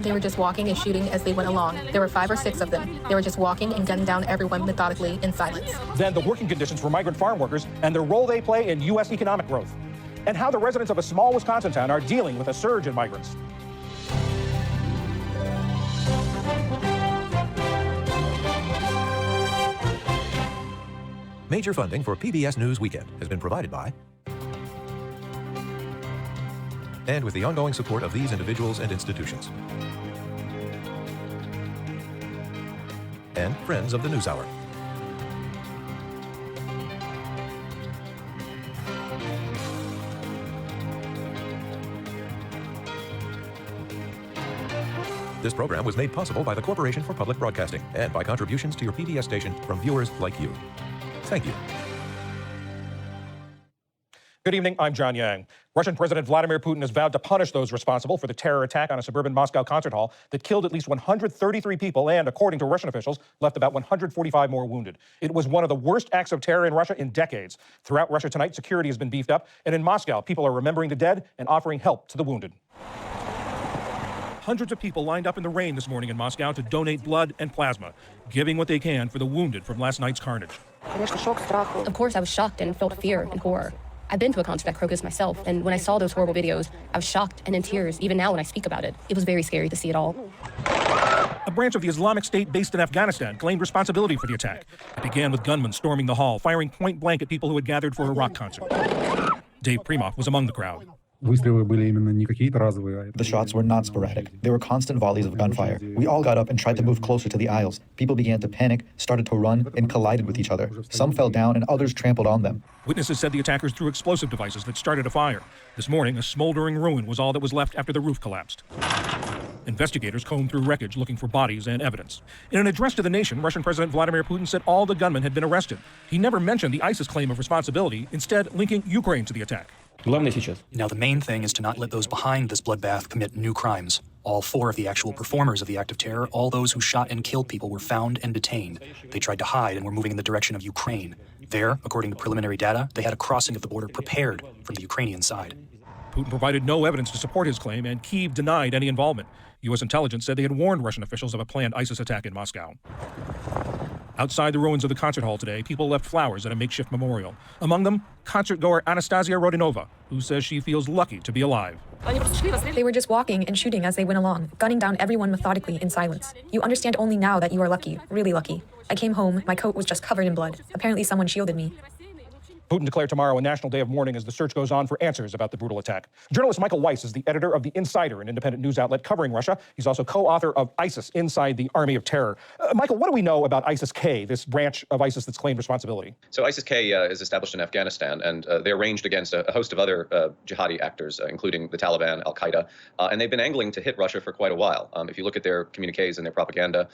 They were just walking and shooting as they went along. There were 5 or 6 of them. They were just walking and gunning down everyone methodically in silence. Then the working conditions for migrant farm workers and the role they play in U.S. economic growth. And how the residents of a small Wisconsin town are dealing with a surge in migrants. Major funding for PBS News Weekend has been provided by and with the ongoing support of these individuals and institutions. And friends of the NewsHour. This program was made possible by the Corporation for Public Broadcasting and by contributions to your PBS station from viewers like you. Thank you. Good evening, I'm John Yang. Russian President Vladimir Putin has vowed to punish those responsible for the terror attack on a suburban Moscow concert hall that killed at least 133 people and, according to Russian officials, left about 145 more wounded. It was one of the worst acts of terror in Russia in decades. Throughout Russia tonight, security has been beefed up, and in Moscow, people are remembering the dead and offering help to the wounded. Hundreds of people lined up in the rain this morning in Moscow to donate blood and plasma, giving what they can for the wounded from last night's carnage. Of course, I was shocked and felt fear and horror. I've been to a concert at Crocus myself, and when I saw those horrible videos, I was shocked and in tears, even now when I speak about it. It was very scary to see it all. A branch of the Islamic State based in Afghanistan claimed responsibility for the attack. It began with gunmen storming the hall, firing point blank at people who had gathered for a rock concert. Dave Primov was among the crowd. The shots were not sporadic. They were constant volleys of gunfire. We all got up and tried to move closer to the aisles. People began to panic, started to run, and collided with each other. Some fell down and others trampled on them. Witnesses said the attackers threw explosive devices that started a fire. This morning, a smoldering ruin was all that was left after the roof collapsed. Investigators combed through wreckage looking for bodies and evidence. In an address to the nation, Russian President Vladimir Putin said all the gunmen had been arrested. He never mentioned the ISIS claim of responsibility, instead linking Ukraine to the attack. Now, the main thing is to not let those behind this bloodbath commit new crimes. All 4 of the actual performers of the act of terror, all those who shot and killed people, were found and detained. They tried to hide and were moving in the direction of Ukraine. There, according to preliminary data, they had a crossing of the border prepared from the Ukrainian side. Putin provided no evidence to support his claim, and Kyiv denied any involvement. U.S. intelligence said they had warned Russian officials of a planned ISIS attack in Moscow. Outside the ruins of the concert hall today, people left flowers at a makeshift memorial. Among them, concert-goer Anastasia Rodinova, who says she feels lucky to be alive. They were just walking and shooting as they went along, gunning down everyone methodically in silence. You understand only now that you are lucky, really lucky. I came home, my coat was just covered in blood. Apparently someone shielded me. Putin declared tomorrow a national day of mourning as the search goes on for answers about the brutal attack. Journalist Michael Weiss is the editor of The Insider, an independent news outlet covering Russia. He's also co-author of ISIS, Inside the Army of Terror. Michael, what do we know about ISIS-K, this branch of ISIS that's claimed responsibility? So ISIS-K is established in Afghanistan, and they're ranged against a host of other jihadi actors, including the Taliban, Al-Qaeda, and they've been angling to hit Russia for quite a while. If you look at their communiques and their propaganda,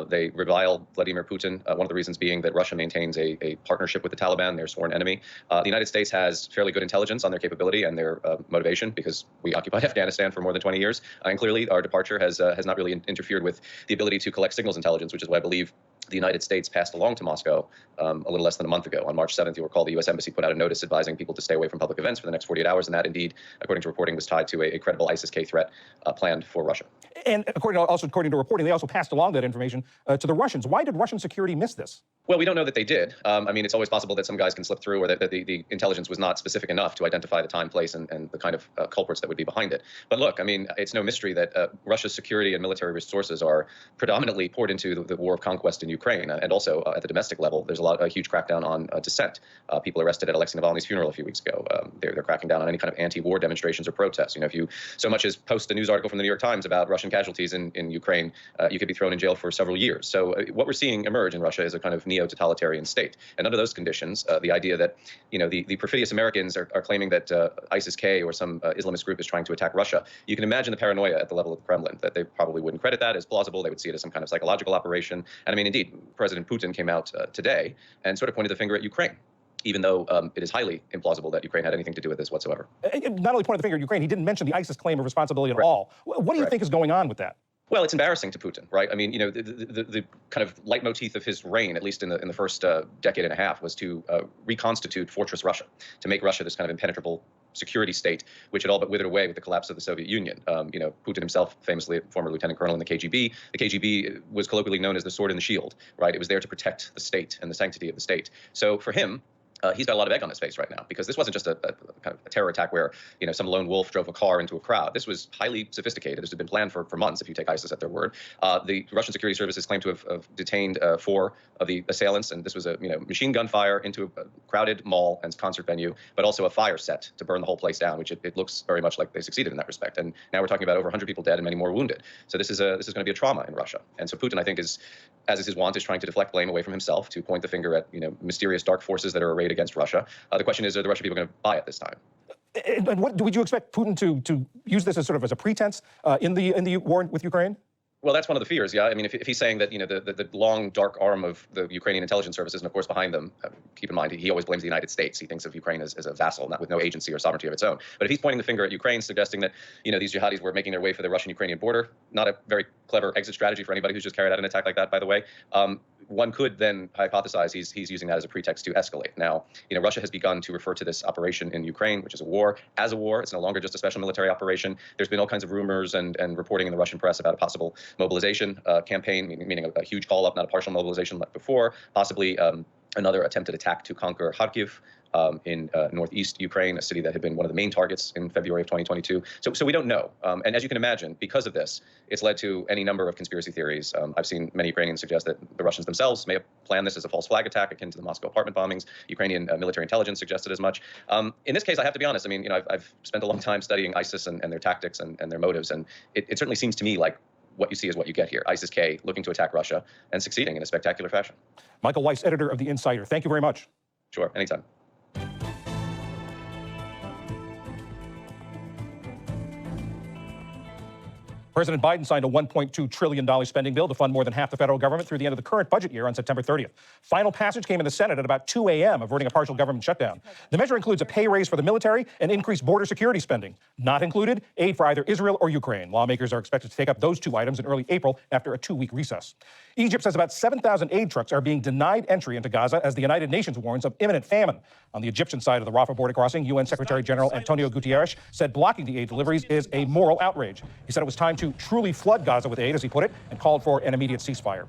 they revile Vladimir Putin, one of the reasons being that Russia maintains a partnership with the Taliban, their sworn enemy. The United States has fairly good intelligence on their capability and their motivation, because we occupied Afghanistan for more than 20 years. And clearly, our departure has not really interfered with the ability to collect signals intelligence, which is why I believe the United States passed along to Moscow a little less than a month ago. On March 7th, you'll recall the U.S. Embassy put out a notice advising people to stay away from public events for the next 48 hours. And that, indeed, according to reporting, was tied to a credible ISIS-K threat planned for Russia. And according to reporting, they also passed along that information to the Russians. Why did Russian security miss this? Well, we don't know that they did. I mean, it's always possible that some guys can slip through, or that the intelligence was not specific enough to identify the time, place, and the kind of culprits that would be behind it. But look, I mean, it's no mystery that Russia's security and military resources are predominantly poured into the war of conquest in Ukraine. And also at the domestic level, there's a huge crackdown on dissent. People arrested at Alexei Navalny's funeral a few weeks ago. They're cracking down on any kind of anti-war demonstrations or protests. You know, if you so much as post a news article from the New York Times about Russian casualties in Ukraine, you could be thrown in jail for several years. So what we're seeing emerge in Russia is a kind of neo-totalitarian state. And under those conditions, the idea that, you know, the perfidious Americans are claiming that ISIS-K or some Islamist group is trying to attack Russia, you can imagine the paranoia at the level of the Kremlin, that they probably wouldn't credit that as plausible. They would see it as some kind of psychological operation. And I mean, indeed, President Putin came out today and sort of pointed the finger at Ukraine, even though it is highly implausible that Ukraine had anything to do with this whatsoever. Not only pointed the finger at Ukraine, he didn't mention the ISIS claim of responsibility at all. What do you think is going on with that? Well, it's embarrassing to Putin, right? I mean, you know, the kind of leitmotif of his reign, at least in the first decade and a half, was to reconstitute Fortress Russia, to make Russia this kind of impenetrable security state, which had all but withered away with the collapse of the Soviet Union. Putin himself, famously a former lieutenant colonel in the KGB. The KGB was colloquially known as the sword and the shield, right? It was there to protect the state and the sanctity of the state. So for him, he's got a lot of egg on his face right now, because this wasn't just a kind of a terror attack where, some lone wolf drove a car into a crowd. This was highly sophisticated. This had been planned for months, if you take ISIS at their word. The Russian security services claim to have detained 4 of the assailants, and this was a machine gun fire into a crowded mall and concert venue, but also a fire set to burn the whole place down, which it looks very much like they succeeded in that respect. And now we're talking about over 100 people dead and many more wounded. So this is going to be a trauma in Russia. And so Putin, I think, is, as is his wont, is trying to deflect blame away from himself, to point the finger at mysterious dark forces that are arrayed against Russia. The question is, are the Russian people going to buy it this time? And would you expect Putin to use this as sort of as a pretense in the war with Ukraine? Well, that's one of the fears, yeah. I mean, if he's saying that, the long, dark arm of the Ukrainian intelligence services, and of course behind them, keep in mind, he always blames the United States. He thinks of Ukraine as a vassal, not with no agency or sovereignty of its own. But if he's pointing the finger at Ukraine, suggesting that, these jihadis were making their way for the Russian-Ukrainian border, not a very clever exit strategy for anybody who's just carried out an attack like that, by the way. One could then hypothesize he's using that as a pretext to escalate. Now, Russia has begun to refer to this operation in Ukraine, which is a war, as a war. It's no longer just a special military operation. There's been all kinds of rumors and reporting in the Russian press about a possible mobilization campaign, meaning a huge call-up, not a partial mobilization like before, possibly another attempted attack to conquer Kharkiv in northeast Ukraine, a city that had been one of the main targets in February of 2022. So we don't know. And as you can imagine, because of this, it's led to any number of conspiracy theories. I've seen many Ukrainians suggest that the Russians themselves may have planned this as a false flag attack akin to the Moscow apartment bombings. Ukrainian military intelligence suggested as much. In this case, I have to be honest. I mean, I've spent a long time studying ISIS and their tactics and their motives. And it certainly seems to me like what you see is what you get here. ISIS-K looking to attack Russia and succeeding in a spectacular fashion. Michael Weiss, editor of The Insider. Thank you very much. Sure, anytime. President Biden signed a $1.2 trillion spending bill to fund more than half the federal government through the end of the current budget year on September 30th. Final passage came in the Senate at about 2 a.m., averting a partial government shutdown. The measure includes a pay raise for the military and increased border security spending. Not included, aid for either Israel or Ukraine. Lawmakers are expected to take up those 2 items in early April after a 2-week recess. Egypt says about 7,000 aid trucks are being denied entry into Gaza as the United Nations warns of imminent famine. On the Egyptian side of the Rafah border crossing, UN Secretary General Antonio Guterres said blocking the aid deliveries is a moral outrage. He said it was time to truly flood Gaza with aid, as he put it, and called for an immediate ceasefire.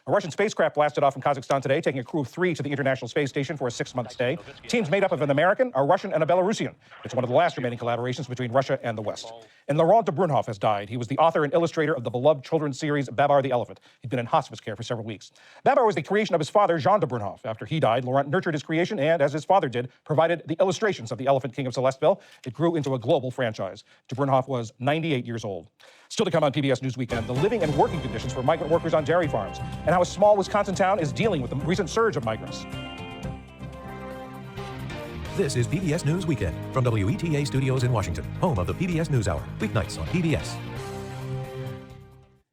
A Russian spacecraft blasted off from Kazakhstan today, taking a crew of 3 to the International Space Station for a 6-month stay. Teams made up of an American, a Russian, and a Belarusian. It's one of the last remaining collaborations between Russia and the West. And Laurent de Brunhoff has died. He was the author and illustrator of the beloved children's series Babar the Elephant. He'd been in hospice care for several weeks. Babar was the creation of his father, Jean de Brunhoff. After he died, Laurent nurtured his creation and, as his father did, provided the illustrations of the Elephant King of Celesteville. It grew into a global franchise. De Brunhoff was 98 years old. Still to come on PBS News Weekend, the living and working conditions for migrant workers on dairy farms, and how a small Wisconsin town is dealing with the recent surge of migrants. This is PBS News Weekend from WETA Studios in Washington, home of the PBS NewsHour, weeknights on PBS.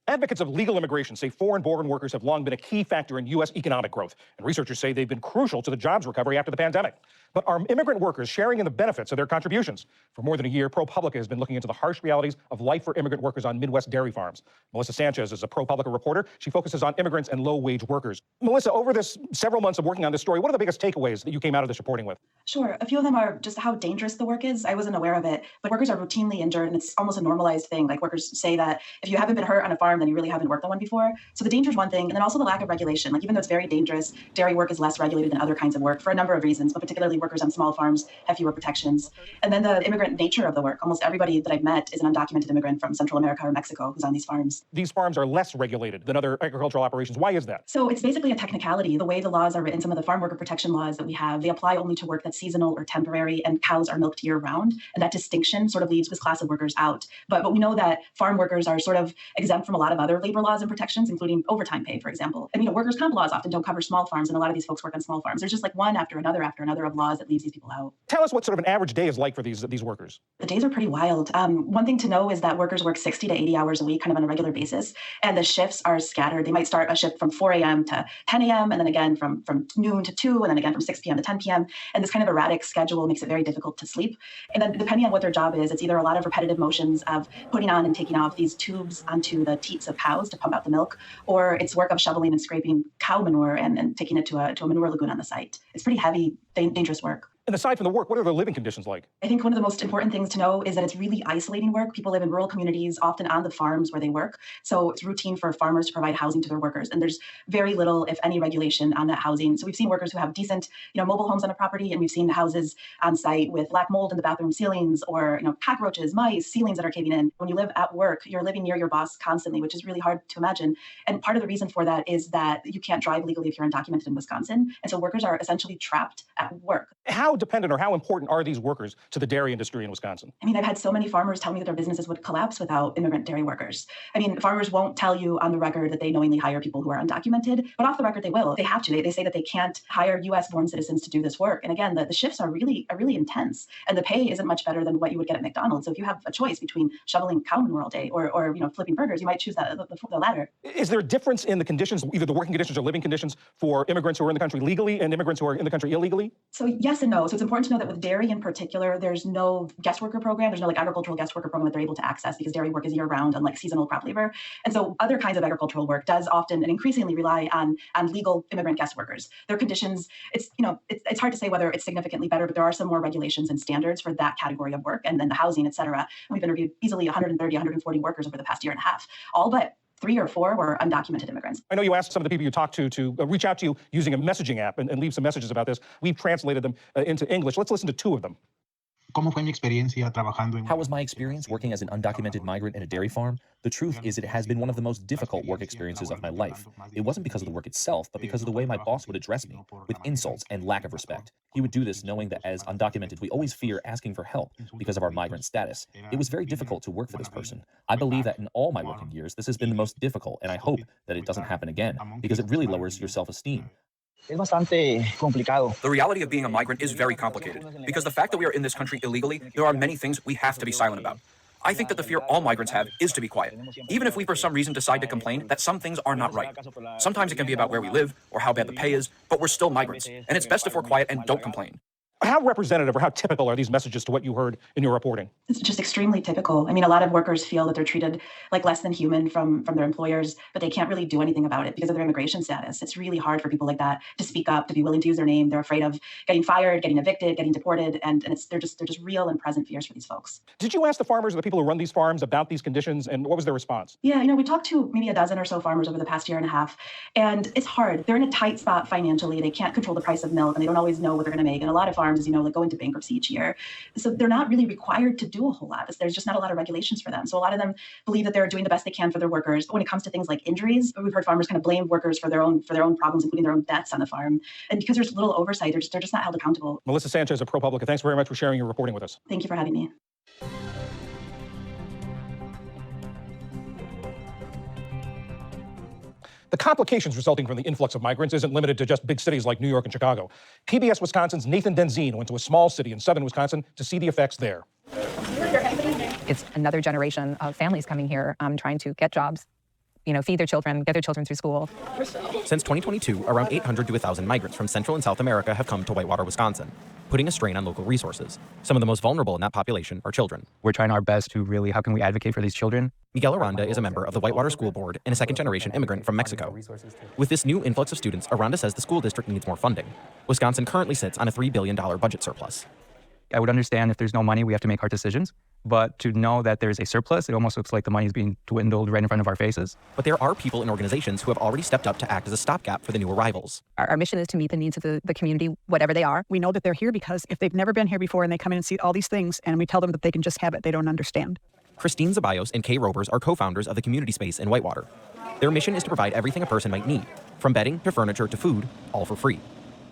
Advocates of legal immigration say foreign-born workers have long been a key factor in U.S. economic growth, and researchers say they've been crucial to the jobs recovery after the pandemic. But are immigrant workers sharing in the benefits of their contributions? For more than a year, ProPublica has been looking into the harsh realities of life for immigrant workers on Midwest dairy farms. Melissa Sanchez is a ProPublica reporter. She focuses on immigrants and low-wage workers. Melissa, over this several months of working on this story, what are the biggest takeaways that you came out of this reporting with? Sure. A few of them are just how dangerous the work is. I wasn't aware of it, but workers are routinely injured, and it's almost a normalized thing. Like, workers say that if you haven't been hurt on a farm, then you really haven't worked on one before. So the danger is one thing, and then also the lack of regulation. Like, even though it's very dangerous, dairy work is less regulated than other kinds of work for a number of reasons, but particularly workers on small farms have fewer protections. And then the immigrant nature of the work. Almost everybody that I've met is an undocumented immigrant from Central America or Mexico who's on these farms. These farms are less regulated than other agricultural operations. Why is that? So it's basically a technicality. The way the laws are written, some of the farm worker protection laws that we have, they apply only to work that's seasonal or temporary, and cows are milked year round. And that distinction sort of leaves this class of workers out. But we know that farm workers are sort of exempt from a lot of other labor laws and protections, including overtime pay, for example. And, workers' comp laws often don't cover small farms, and a lot of these folks work on small farms. There's just like one after another of laws that leaves these people out. Tell us what sort of an average day is like for these workers. The days are pretty wild. One thing to know is that workers work 60 to 80 hours a week, kind of on a regular basis, and the shifts are scattered. They might start a shift from 4 a.m. to 10 a.m., and then again from noon to 2, and then again from 6 p.m. to 10 p.m. And this kind of erratic schedule makes it very difficult to sleep. And then depending on what their job is, it's either a lot of repetitive motions of putting on and taking off these tubes onto the teats of cows to pump out the milk, or it's work of shoveling and scraping cow manure and taking it to a manure lagoon on the site. It's pretty heavy, dangerous work. And aside from the work, what are the living conditions like? I think one of the most important things to know is that it's really isolating work. People live in rural communities, often on the farms where they work. So it's routine for farmers to provide housing to their workers. And there's very little, if any, regulation on that housing. So we've seen workers who have decent, mobile homes on a property, and we've seen houses on site with black mold in the bathroom ceilings, or, cockroaches, mice, ceilings that are caving in. When you live at work, you're living near your boss constantly, which is really hard to imagine. And part of the reason for that is that you can't drive legally if you're undocumented in Wisconsin. And so workers are essentially trapped at work. How dependent or how important are these workers to the dairy industry in Wisconsin? I mean, I've had so many farmers tell me that their businesses would collapse without immigrant dairy workers. I mean, farmers won't tell you on the record that they knowingly hire people who are undocumented, but off the record, they will. They have to. They say that they can't hire U.S.-born citizens to do this work. And again, the shifts are really intense, and the pay isn't much better than what you would get at McDonald's. So if you have a choice between shoveling cow manure all day or flipping burgers, you might choose the latter. Is there a difference in the conditions, either the working conditions or living conditions, for immigrants who are in the country legally and immigrants who are in the country illegally? So yes and no. So it's important to know that with dairy in particular, there's no guest worker program. There's no agricultural guest worker program that they're able to access, because dairy work is year round, unlike seasonal crop labor. And so other kinds of agricultural work does often and increasingly rely on legal immigrant guest workers. Their conditions, it's hard to say whether it's significantly better, but there are some more regulations and standards for that category of work, and then the housing, et cetera. We've interviewed easily 130, 140 workers over the past year and a half, all but 3 or 4 were undocumented immigrants. I know you asked some of the people you talked to reach out to you using a messaging app and leave some messages about this. We've translated them into English. Let's listen to 2 of them. How was my experience working as an undocumented migrant in a dairy farm? The truth is it has been one of the most difficult work experiences of my life. It wasn't because of the work itself, but because of the way my boss would address me, with insults and lack of respect. He would do this knowing that as undocumented, we always fear asking for help because of our migrant status. It was very difficult to work for this person. I believe that in all my working years, this has been the most difficult, and I hope that it doesn't happen again, because it really lowers your self-esteem. The reality of being a migrant is very complicated, because the fact that we are in this country illegally, there are many things we have to be silent about. I think that the fear all migrants have is to be quiet, even if we for some reason decide to complain that some things are not right. Sometimes it can be about where we live or how bad the pay is, but we're still migrants, and it's best if we're quiet and don't complain. How representative or how typical are these messages to what you heard in your reporting? It's just extremely typical. I mean, a lot of workers feel that they're treated like less than human from their employers, but they can't really do anything about it because of their immigration status. It's really hard for people like that to speak up, to be willing to use their name. They're afraid of getting fired, getting evicted, getting deported, and they're just real and present fears for these folks. Did you ask the farmers or the people who run these farms about these conditions, and what was their response? Yeah, we talked to maybe a dozen or so farmers over the past year and a half, and it's hard. They're in a tight spot financially. They can't control the price of milk, and they don't always know what they're going to make. And a lot of farms, as you know, go into bankruptcy each year. So they're not really required to do a whole lot. There's just not a lot of regulations for them. So a lot of them believe that they're doing the best they can for their workers. But when it comes to things like injuries, we've heard farmers kind of blame workers for their own problems, including their own deaths on the farm. And because there's little oversight, they're just not held accountable. Melissa Sanchez of ProPublica, thanks very much for sharing your reporting with us. Thank you for having me. The complications resulting from the influx of migrants isn't limited to just big cities like New York and Chicago. PBS Wisconsin's Nathan Denzine went to a small city in southern Wisconsin to see the effects there. It's another generation of families coming here trying to get jobs, feed their children, get their children through school. Since 2022, around 800 to 1,000 migrants from Central and South America have come to Whitewater, Wisconsin, putting a strain on local resources. Some of the most vulnerable in that population are children. We're trying our best to really, how can we advocate for these children? Miguel Aranda is a member of the Whitewater School Board and a second-generation immigrant from Mexico. With this new influx of students, Aranda says the school district needs more funding. Wisconsin currently sits on a $3 billion budget surplus. I would understand if there's no money, we have to make hard decisions. But to know that there's a surplus, it almost looks like the money is being dwindled right in front of our faces. But there are people and organizations who have already stepped up to act as a stopgap for the new arrivals. Our mission is to meet the needs of the community, whatever they are. We know that they're here because if they've never been here before and they come in and see all these things and we tell them that they can just have it, they don't understand. Christine Zabayos and Kay Robers are co-founders of the community space in Whitewater. Their mission is to provide everything a person might need, from bedding to furniture to food, all for free.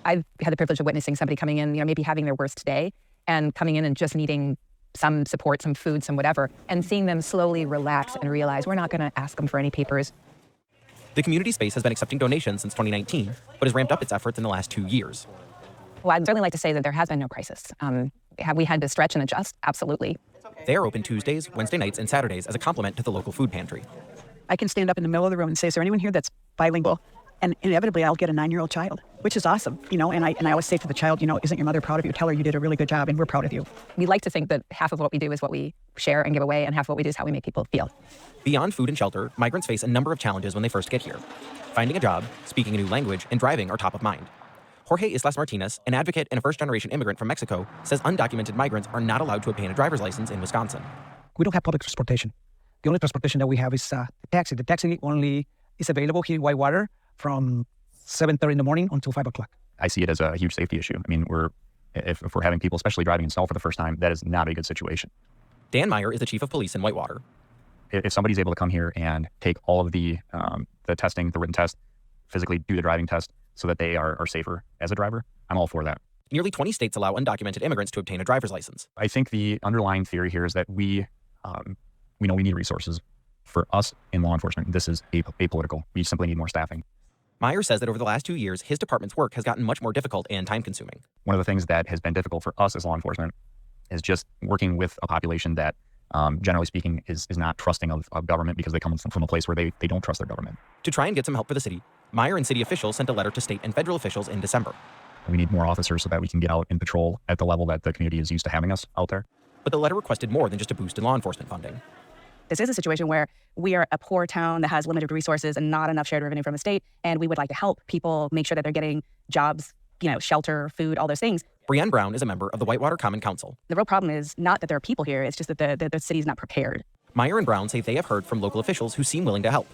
I've had the privilege of witnessing somebody coming in, maybe having their worst day and coming in and just needing some support, some food, some whatever, and seeing them slowly relax and realize we're not going to ask them for any papers. The community space has been accepting donations since 2019, but has ramped up its efforts in the last 2 years. Well, I'd certainly like to say that there has been no crisis. Have we had to stretch and adjust? Absolutely. They are open Tuesdays, Wednesday nights, and Saturdays as a complement to the local food pantry. I can stand up in the middle of the room and say, is there anyone here that's bilingual? And inevitably, I'll get a 9-year-old child, which is awesome, and I always say to the child, isn't your mother proud of you? Tell her you did a really good job, and we're proud of you. We like to think that half of what we do is what we share and give away, and half of what we do is how we make people feel. Beyond food and shelter, migrants face a number of challenges when they first get here. Finding a job, speaking a new language, and driving are top of mind. Jorge Islas Martinez, an advocate and a first-generation immigrant from Mexico, says undocumented migrants are not allowed to obtain a driver's license in Wisconsin. We don't have public transportation. The only transportation that we have is taxi. The taxi only is available here in Whitewater from 7:30 in the morning until 5 o'clock. I see it as a huge safety issue. I mean, if we're having people, especially driving in snow for the first time, that is not a good situation. Dan Meyer is the chief of police in Whitewater. If somebody's able to come here and take all of the testing, the written test, physically do the driving test so that they are safer as a driver, I'm all for that. Nearly 20 states allow undocumented immigrants to obtain a driver's license. I think the underlying theory here is that we know we need resources. For us in law enforcement, this is apolitical. We simply need more staffing. Meyer says that over the last 2 years, his department's work has gotten much more difficult and time-consuming. One of the things that has been difficult for us as law enforcement is just working with a population that, generally speaking, is not trusting of government because they come from a place where they don't trust their government. To try and get some help for the city, Meyer and city officials sent a letter to state and federal officials in December. We need more officers so that we can get out and patrol at the level that the community is used to having us out there. But the letter requested more than just a boost in law enforcement funding. This is a situation where we are a poor town that has limited resources and not enough shared revenue from the state, and we would like to help people make sure that they're getting jobs, shelter, food, all those things. Brienne Brown is a member of the Whitewater Common Council. The real problem is not that there are people here, it's just that the city is not prepared. Meyer and Brown say they have heard from local officials who seem willing to help.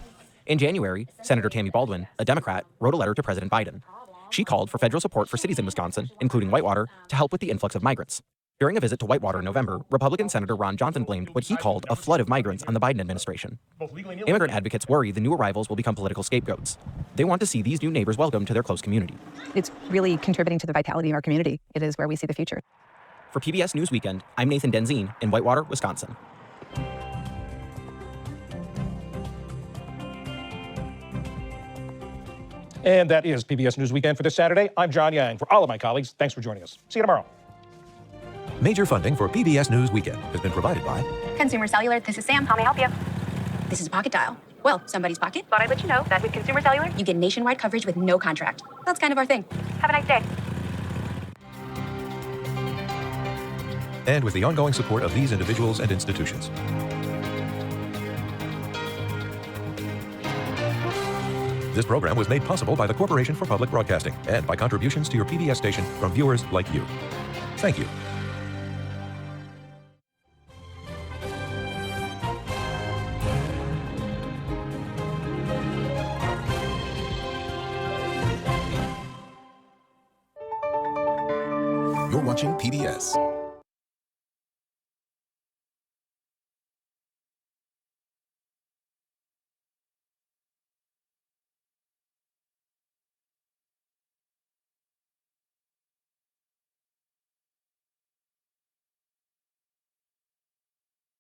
In January, Senator Tammy Baldwin, a Democrat, wrote a letter to President Biden. She called for federal support for cities in Wisconsin, including Whitewater, to help with the influx of migrants. During a visit to Whitewater in November, Republican Senator Ron Johnson blamed what he called a flood of migrants on the Biden administration. Immigrant advocates worry the new arrivals will become political scapegoats. They want to see these new neighbors welcomed to their close community. It's really contributing to the vitality of our community. It is where we see the future. For PBS News Weekend, I'm Nathan Denzine in Whitewater, Wisconsin. And that is PBS News Weekend for this Saturday. I'm John Yang. For all of my colleagues, thanks for joining us. See you tomorrow. Major funding for PBS News Weekend has been provided by Consumer Cellular, this is Sam. How may I help you? This is a pocket dial. Well, somebody's pocket. Thought I'd let you know that with Consumer Cellular, you get nationwide coverage with no contract. That's kind of our thing. Have a nice day. and with the ongoing support of these individuals and institutions. This program was made possible by the Corporation for Public Broadcasting and by contributions to your PBS station from viewers like you. Thank you. You're watching PBS.